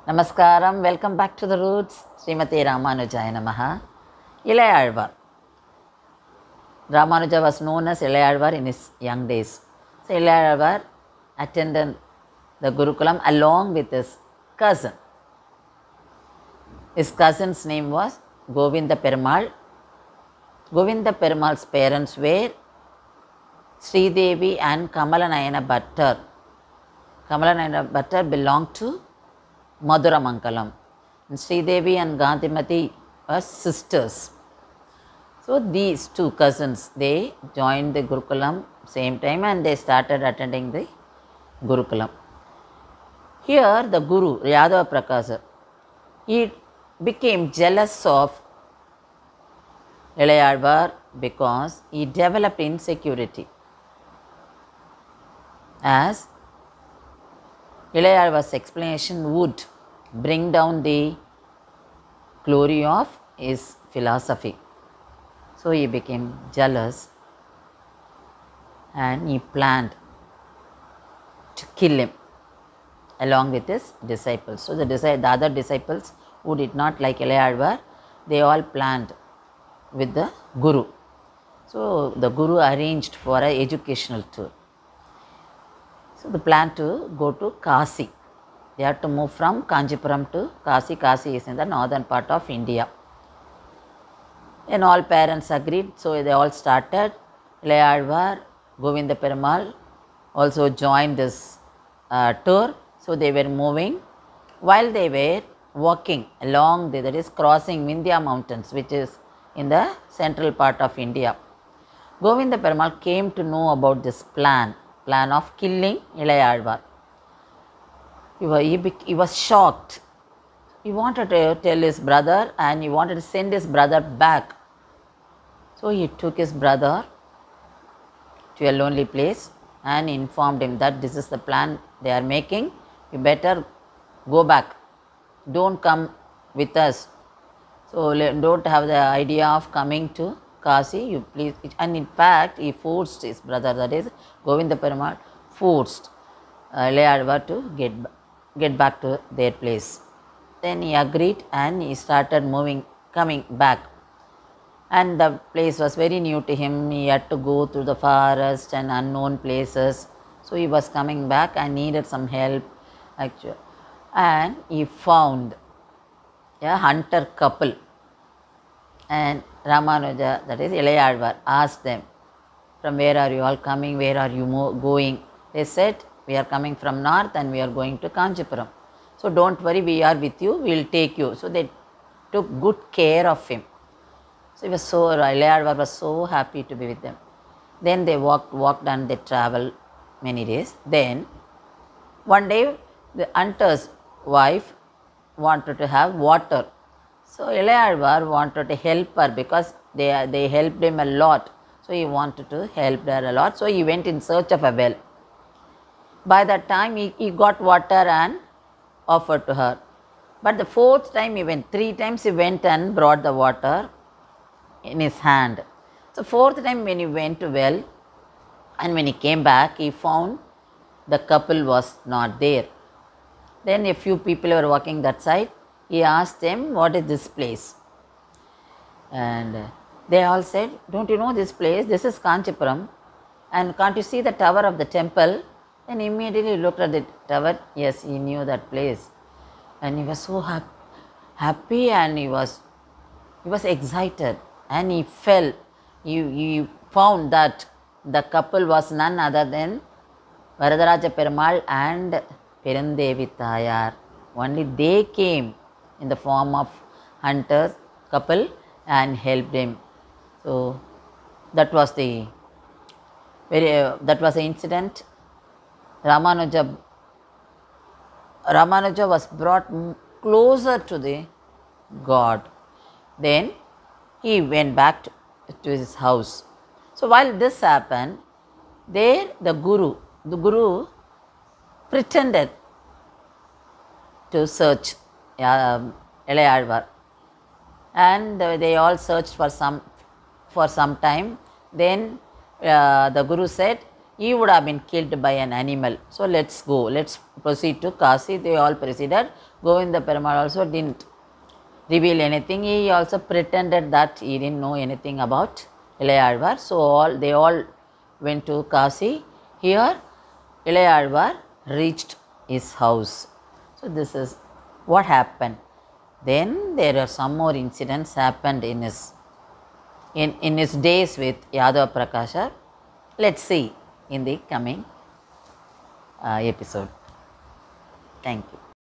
Namaskaram, welcome back to the roots. Srimati Ramanujaya Namaha. Ilayalvar. Ramanuja was known as Ilayalvar in his young days. So Ilayalvar attended the Gurukulam along with his cousin. His cousin's name was Govinda Perumal. Govinda Perumal's parents were Sridevi and Kamalanayana Bhattar. Kamalanayana Bhattar belonged to Maduramangalam. And Sridevi and Gandhimati were sisters. So these two cousins, they joined the Gurukulam same time and they started attending the Gurukulam. Here the Guru, Yadava Prakasa, he became jealous of Ilayalvar because he developed insecurity. As Ilayalvar's explanation would bring down the glory of his philosophy. So he became jealous and he planned to kill him along with his disciples. So the other disciples who did not like Ilayalvar, they all planned with the Guru. So the Guru arranged for an educational tour. So the plan to go to Kasi. They had to move from Kanchipuram to Kasi. Kasi is in the northern part of India. And all parents agreed, so they all started. Ilayalvar, Govinda Perumal also joined this tour. So they were moving. While they were walking along, that is crossing Vindhya mountains, which is in the central part of India. Govinda Perumal came to know about this plan of killing Ilayalvar. He was shocked. He wanted to tell his brother and he wanted to send his brother back. So he took his brother to a lonely place and informed him that this is the plan they are making. You better go back. Don't come with us. So don't have the idea of coming to Kasi, you please. And in fact, he forced his brother, that is Govinda Perumal, forced Ilayalvar to get back to their place. Then he agreed and he started coming back. And the place was very new to him. He had to go through the forest and unknown places. So he was coming back and needed some help actually. And he found a hunter couple. And Ramanuja, that is Ilayalvar, asked them, from where are you all coming, where are you going? They said, we are coming from north and we are going to Kanchipuram. So don't worry, we are with you, we will take you. So they took good care of him. So Ilayalvar was so happy to be with them. Then they walked and they traveled many days. Then one day the hunter's wife wanted to have water. So Ilayalvar wanted to help her because they helped him a lot. So he wanted to help her a lot. So he went in search of a well. By that time he got water and offered to her. But the fourth time he went, 3 times he went and brought the water in his hand. So fourth time when he went to well and when he came back, he found the couple was not there. Then a few people were walking that side. He asked them, what is this place? And they all said, don't you know this place? This is Kanchipuram. And can't you see the tower of the temple? Then immediately he looked at the tower. Yes, he knew that place. And he was so happy and he was excited. And he fell. He found that the couple was none other than Varadaraja Perumal and Perundevi Tayar. Only they came in the form of hunters couple and helped him. So that was the incident. Ramanuja was brought closer to the God. Then he went back to his house. So while this happened, there the Guru pretended to search Ilayalvar, and they all searched for some time. Then the Guru said, he would have been killed by an animal. So let's go, let's proceed to Kasi. They all proceeded. Govinda Perumal also didn't reveal anything. He also pretended that he didn't know anything about Ilayalvar. So they all went to Kasi. Here Ilayalvar reached his house. So this is what happened. Then there are some more incidents happened in his days with Yadav Prakasha. Let's see in the coming episode. Thank you.